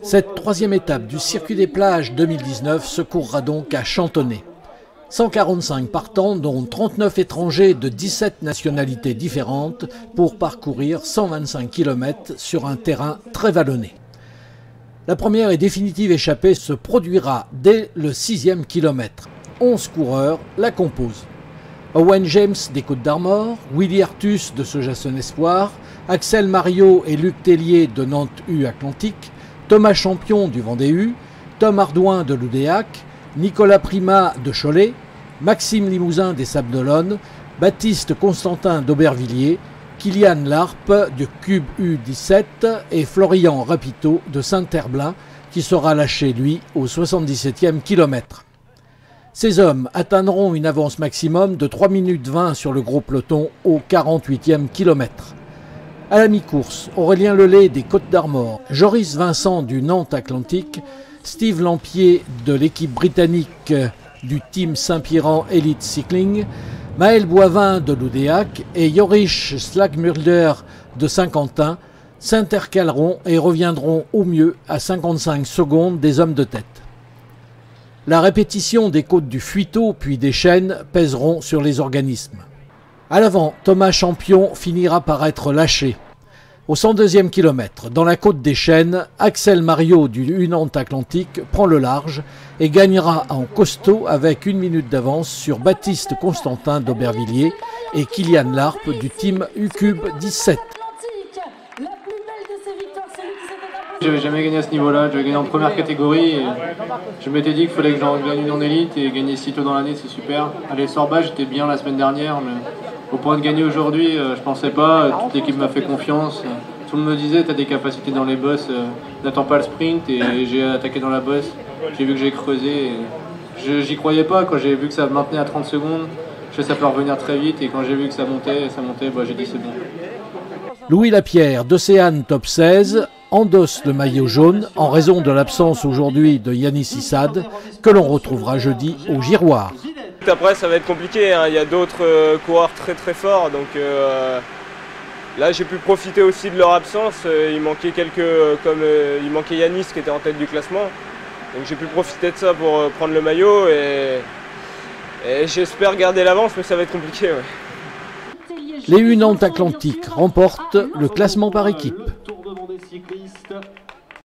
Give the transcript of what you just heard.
Cette troisième étape du Circuit des plages 2019 se courra donc à Chantonnay. 145 partants, dont 39 étrangers de 17 nationalités différentes, pour parcourir 125 km sur un terrain très vallonné. La première et définitive échappée se produira dès le 6e kilomètre. 11 coureurs la composent. Owen James des Côtes d'Armor, Willy Artus de Sojason Espoir, Axel Mariot et Luc Tellier de Nantes U Atlantique, Thomas Champion du Vendée U, Tom Ardouin de l'Oudéac, Nicolas Prima de Cholet, Maxime Limousin des Sables d'Olonne, Baptiste Constantin d'Aubervilliers, Kylian Larpe de Cube U17 et Florian Rapito de Saint-Herblain qui sera lâché lui au 77e kilomètre. Ces hommes atteindront une avance maximum de 3 minutes 20 sur le gros peloton au 48e kilomètre. À la mi-course, Aurélien Lelay des Côtes d'Armor, Joris Vincent du Nantes Atlantique, Steve Lampier de l'équipe britannique du Team Saint-Piran Elite Cycling, Maël Boivin de l'Oudéac et Joris Slagmulder de Saint-Quentin s'intercaleront et reviendront au mieux à 55 secondes des hommes de tête. La répétition des côtes du Fuiteau puis des Chênes pèseront sur les organismes. À l'avant, Thomas Champion finira par être lâché. Au 102e kilomètre, dans la côte des Chênes, Axel Mariot du Nantes Atlantique prend le large et gagnera en costaud avec 1 minute d'avance sur Baptiste Constantin d'Aubervilliers et Kylian Larpe du team U-Cube 17. J'avais jamais gagné à ce niveau-là, j'avais gagné en première catégorie et je m'étais dit qu'il fallait que j'en gagne une en élite et gagner si tôt dans l'année c'est super. Allez, Sorba, j'étais bien la semaine dernière mais au point de gagner aujourd'hui, je pensais pas, toute l'équipe m'a fait confiance. Tout le monde me disait, tu as des capacités dans les bosses, n'attends pas le sprint et j'ai attaqué dans la bosse. J'ai vu que j'ai creusé, j'y croyais pas quand j'ai vu que ça maintenait à 30 secondes. Je sais que ça peut revenir très vite et quand j'ai vu que ça montait, bah, j'ai dit c'est bon. Louis Lapierre d'Océane Top 16 endosse le maillot jaune en raison de l'absence aujourd'hui de Yanis Issad que l'on retrouvera jeudi au Giroir. Après ça va être compliqué, hein. Il y a d'autres coureurs très très forts donc là j'ai pu profiter aussi de leur absence. Il manquait il manquait Yanis qui était en tête du classement donc j'ai pu profiter de ça pour prendre le maillot et j'espère garder l'avance mais ça va être compliqué. Ouais. Les U Nantes Atlantique remportent le classement par équipe. Tour de Vendée cycliste.